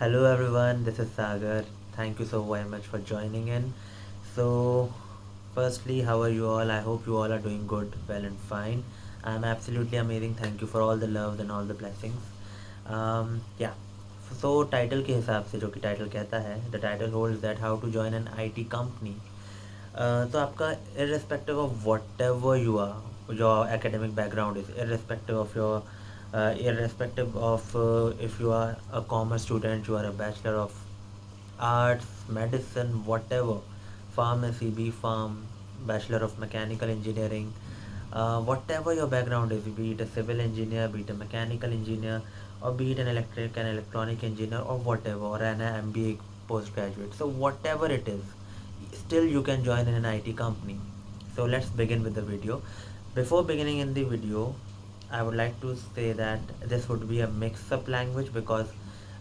Hello everyone, this is Sagar. Thank you so very much for joining in. So, firstly, how are you all? I hope you all are doing good, well, and fine. I'm absolutely amazing. Thank you for all the love and all the blessings. Yeah. So title के हिसाब से जो कि title कहता है the title holds that how to join an IT company. तो आपका irrespective of whatever you are, your academic background is irrespective of your irrespective of if you are a commerce student, you are a bachelor of arts, medicine, whatever, pharmacy, B Farm, bachelor of mechanical engineering, whatever your background is, be it a civil engineer, be it a mechanical engineer, or be it an electric and electronic engineer, or whatever, or an MBA postgraduate. So whatever it is, still you can join in an IT company. So let's begin with the video. Before beginning in the video, I would like to say that this would be a mix-up language because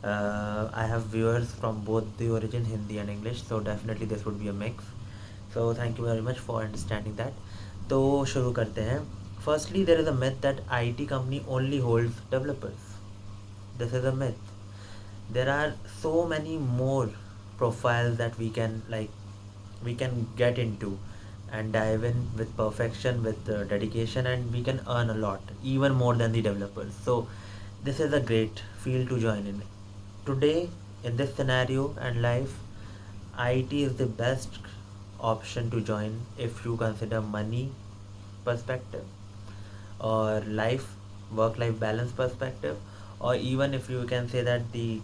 I have viewers from both the origin Hindi and English, so definitely this would be a mix. So thank you very much for understanding that. तो शुरू करते हैं. Firstly, there is a myth that IT company only holds developers. This is a myth. There are so many more profiles that we can get into and dive in with perfection, with dedication, and we can earn a lot, even more than the developers. So this is a great field to join in. Today, in this scenario and life, IT is the best option to join if you consider money perspective or life work life balance perspective, or even if you can say that the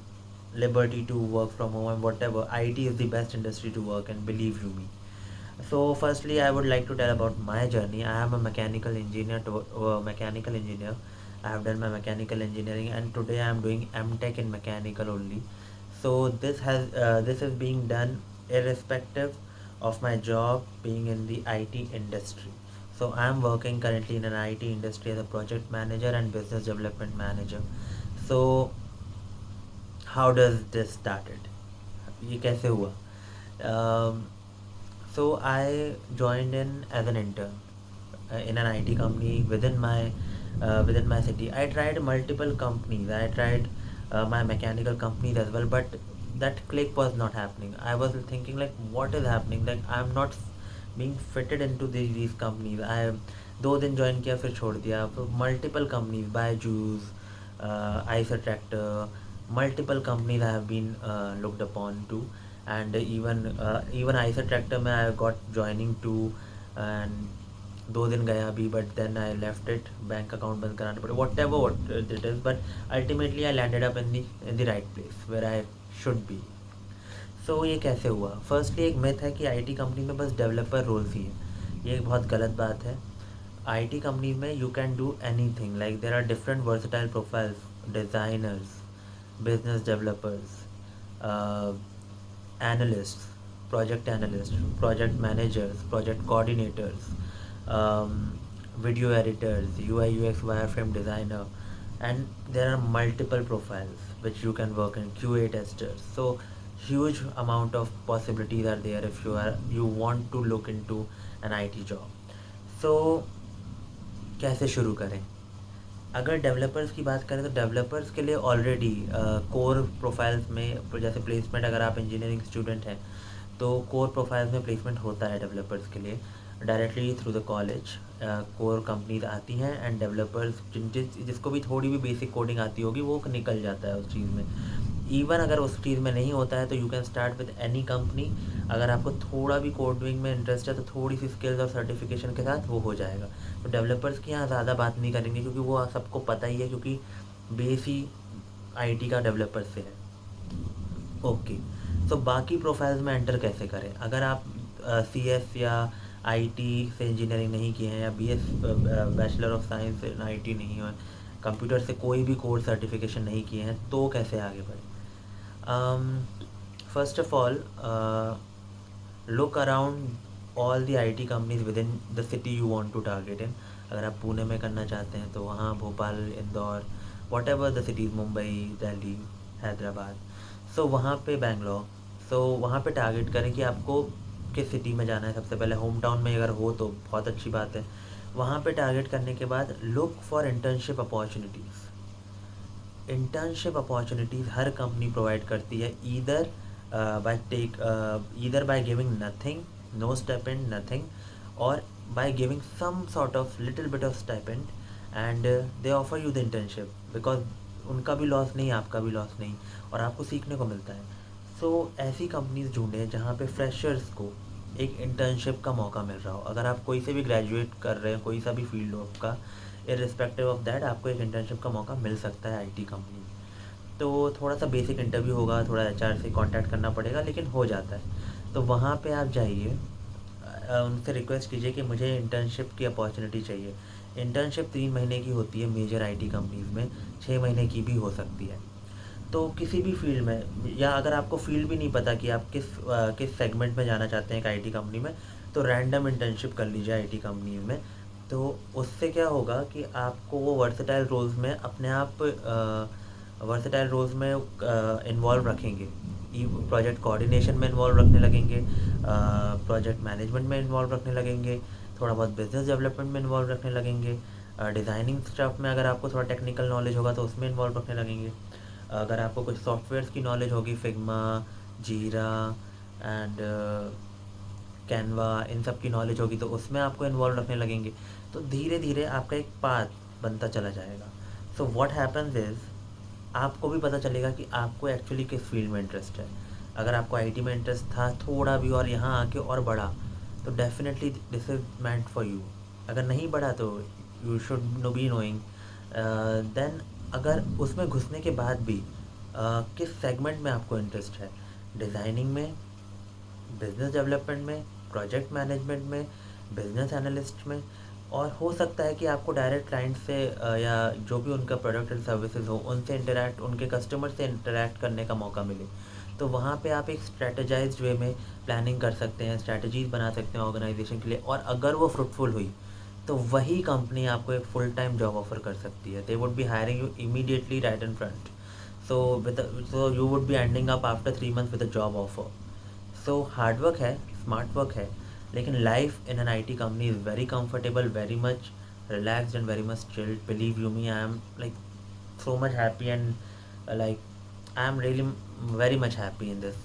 liberty to work from home and whatever, IT is the best industry to work, and believe you me. So firstly, I would like to tell about my journey. I am a mechanical engineer. I have done my mechanical engineering, and today I am doing MTech in mechanical only. So this is being done irrespective of my job being in the IT industry. So I am working currently in an IT industry as a project manager and business development manager. So how does this started? ये कैसे हुआ? Um, so I joined in as an intern in an IT company within my city. I tried multiple companies. I tried my mechanical companies as well, but that click was not happening. I was thinking like, what is happening? Like I'm not being fitted into these companies. I 2 दिन join किया फिर छोड़ दिया. Multiple companies, Byju's, ICE Tractor, multiple companies I have been looked upon to, and even ICE Tractor में I got joining to, and 2 दिन गया अभी, but then I left it. Bank account बंद कराना पड़ा, whatever what it is, but ultimately I landed up in the right place where I should be. सो ये कैसे हुआ? फर्स्टली एक मिथ है कि आईटी कंपनी में बस डेवलपर रोल्स ही है. ये एक बहुत गलत बात है. आईटी कंपनी में you can do anything. Like there are different versatile profiles, designers, business developers, analysts, project analysts, project managers, project coordinators, video editors, UI UX wireframe designer, and there are multiple profiles which you can work in, QA testers. So huge amount of possibilities are there if you want to look into an IT job. So कैसे शुरू करें? अगर developers की बात करें तो developers के लिए ऑलरेडी कोर प्रोफाइल्स में, जैसे प्लेसमेंट, अगर आप इंजीनियरिंग स्टूडेंट हैं तो कोर प्रोफाइल्स में प्लेसमेंट होता है डेवलपर्स के लिए directly through the college. Core companies आती हैं एंड डेवलपर्स जिसको भी थोड़ी भी बेसिक कोडिंग आती होगी वो निकल जाता है उस चीज़ में. इवन अगर उस चीज़ में नहीं होता है तो you can start with any company. अगर आपको थोड़ा भी कोडिंग में इंटरेस्ट है तो थोड़ी सी स्किल्स और सर्टिफिकेशन के साथ वो हो जाएगा. तो डेवलपर्स की यहाँ ज़्यादा बात नहीं करेंगे क्योंकि वो सबको पता ही है, क्योंकि बेस ही आईटी का डेवलपर से है. ओके. सो बाकी प्रोफाइल्स में एंटर कैसे करें? अगर आप सी एस या आईटी से इंजीनियरिंग नहीं किए हैं, या B S bachelor of science in IT नहीं है, कंप्यूटर से कोई भी कोर्स सर्टिफिकेशन नहीं किए हैं, तो कैसे आगे बढ़ें? First of all, look around all the IT companies within the city you want to target in. अगर आप पुणे में करना चाहते हैं तो वहाँ Bhopal, Indore, whatever the cities, Mumbai, Delhi, Hyderabad, so वहाँ पे बैंगलोर, सो वहाँ पे टारगेट करें कि आपको किस सिटी में जाना है. सबसे पहले होम टाउन में अगर हो तो बहुत अच्छी बात है. वहाँ पे टारगेट करने के बाद look for internship opportunities. Internship opportunities हर कंपनी प्रोवाइड करती है, either by giving nothing, no stipend, nothing, और by giving some sort of little bit of stipend, and they offer you the internship, because उनका भी loss नहीं, आपका भी loss नहीं, और आपको सीखने को मिलता है। सो ऐसी कंपनीज ढूंढें जहाँ पे फ्रेशर्स को एक इंटर्नशिप का मौका मिल रहा हो। अगर आप कोई से भी ग्रेजुएट कर रहे हैं, कोई सा भी फील्ड हो आपका, इर्रिस्पेक्टिव ऑफ दैट आपको एक इंटर्नशिप का मौका मिल सकता है आईटी कंपनी में। तो थोड़ा सा बेसिक इंटरव्यू होगा, थोड़ा एचआर से कांटेक्ट करना पड़ेगा, लेकिन हो जाता है। तो वहाँ पे आप जाइए, उनसे रिक्वेस्ट कीजिए कि मुझे इंटर्नशिप की अपॉर्चुनिटी चाहिए। इंटर्नशिप 3 महीने की होती है मेजर आईटी कंपनीज़ में, 6 महीने की भी हो सकती है। तो किसी भी फील्ड में, या अगर आपको फील्ड भी नहीं पता कि आप किस सेगमेंट में जाना चाहते हैं एक आईटी कंपनी में, तो रैंडम इंटर्नशिप कर लीजिए आईटी कंपनी में। तो उससे क्या होगा कि आपको वो वर्सेटाइल रोल्स में अपने आप वर्सेटाइल रोल्स में इन्वॉल्व रखेंगे। प्रोजेक्ट कोऑर्डिनेशन में इन्वॉल्व रखने लगेंगे, प्रोजेक्ट मैनेजमेंट में इन्वॉल्व रखने लगेंगे, थोड़ा बहुत बिजनेस डेवलपमेंट में इन्वॉल्व रखने लगेंगे, डिज़ाइनिंग स्टफ में अगर आपको थोड़ा टेक्निकल नॉलेज होगा तो उसमें इन्वॉल्व रखने लगेंगे। अगर आपको कुछ सॉफ्टवेयर्स की नॉलेज होगी, फिग्मा, जीरा एंड कैनवा, इन सब की नॉलेज होगी तो उसमें आपको इन्वॉल्व रखने लगेंगे। तो धीरे धीरे आपका एक पाथ बनता चला जाएगा। सो व्हाट हैपन्स इज़, आपको भी पता चलेगा कि आपको एक्चुअली किस फील्ड में इंटरेस्ट है। अगर आपको आईटी में इंटरेस्ट था थोड़ा भी और यहाँ आके और बढ़ा, तो definitely this is meant for you. अगर नहीं बढ़ा तो you should no be knowing. Then अगर उसमें घुसने के बाद भी किस सेगमेंट में आपको इंटरेस्ट है, डिज़ाइनिंग में, बिजनेस डेवलपमेंट में, प्रोजेक्ट मैनेजमेंट में, बिजनेस एनालिस्ट में, और हो सकता है कि आपको डायरेक्ट क्लाइंट से या जो भी उनका प्रोडक्ट एंड सर्विसेज हो उनसे इंटरेक्ट, उनके कस्टमर से इंटरेक्ट करने का मौका मिले। तो वहाँ पे आप एक स्ट्रेटजाइज्ड वे में प्लानिंग कर सकते हैं, स्ट्रेटजीज बना सकते हैं ऑर्गेनाइजेशन के लिए, और अगर वो फ्रूटफुल हुई तो वही कंपनी आपको एक फुल टाइम जॉब ऑफर कर सकती है। They would be hiring you immediately right in front. So you would be ending up after 3 months with a job offer. So hard work है, स्मार्ट वर्क है, लेकिन life in an IT company is very comfortable, very much relaxed and very much chilled. Believe you me, I am like so much happy, and like I am really very much happy in this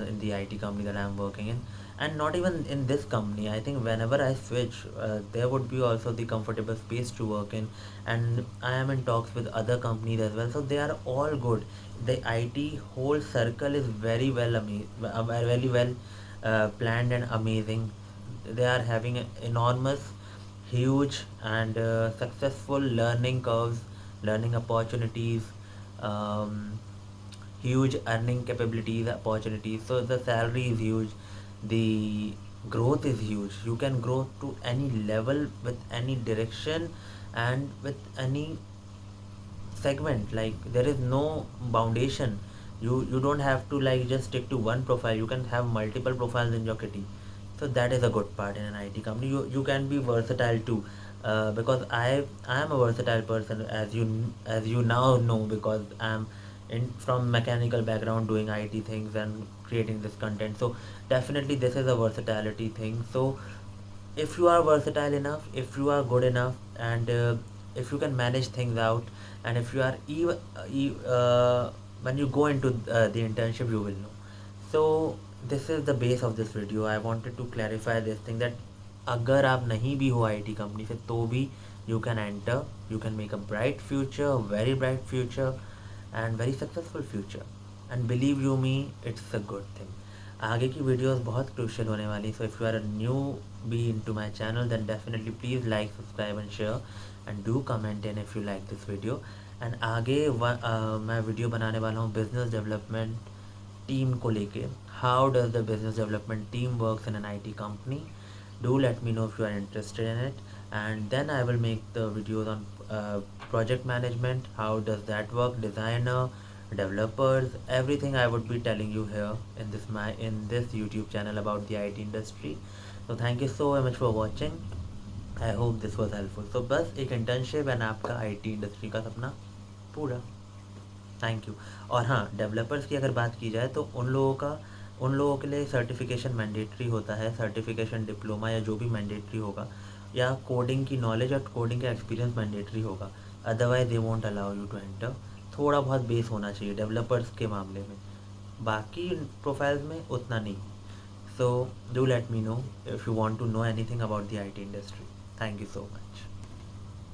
in the IT company that I am working in. And not even in this company, I think whenever I switch, there would be also the comfortable space to work in, and I am in talks with other companies as well, so they are all good. The IT whole circle is very well very well planned and amazing. They are having enormous, huge and successful learning curves, learning opportunities, um, huge earning capabilities, opportunities. So the salary is huge, the growth is huge. You can grow to any level with any direction and with any segment. Like there is no foundation. You don't have to like just stick to one profile. You can have multiple profiles in your kitty. So that is a good part in an IT company. You can be versatile too, because I am a versatile person, as you now know, because I'm in from mechanical background doing IT things and creating this content. So definitely this is a versatility thing. So if you are versatile enough, if you are good enough, and if you can manage things out, and if you are even when you go into the internship, you will know. So this is the base of this video. I wanted to clarify this thing, that अगर आप नहीं भी हो IT company से तो भी you can enter, you can make a bright future, very bright future, and very successful future, and believe you me, it's a good thing. आगे की वीडियोस बहुत क्रूशियल होने वाली, so if you are newbie into my channel, then definitely please like, subscribe and share, and do comment in if you like this video. And आगे मैं video बनाने वाला हूँ बिजनेस डेवलपमेंट टीम को लेके, how does the business development team works in an IT company. Do let me know if you are interested in it, and then I will make the videos on project management, how does that work, designer, developers, everything I would be telling you here in this YouTube channel about the IT industry. So thank you so much for watching. I hope this was helpful. So बस एक internship and आपका IT industry का सपना पूरा. Thank you. और हाँ, developers की अगर बात की जाए तो उन लोगों के लिए सर्टिफिकेशन मैंडेटरी होता है, सर्टिफिकेशन डिप्लोमा या जो भी मैंडेटरी होगा, या कोडिंग की नॉलेज और कोडिंग का एक्सपीरियंस मैंडेटरी होगा, otherwise they won't allow you to enter. थोड़ा बहुत बेस होना चाहिए डेवलपर्स के मामले में, बाकी प्रोफाइल्स में उतना नहीं। So do let me know if you want to know anything about the IT industry. Thank you so much.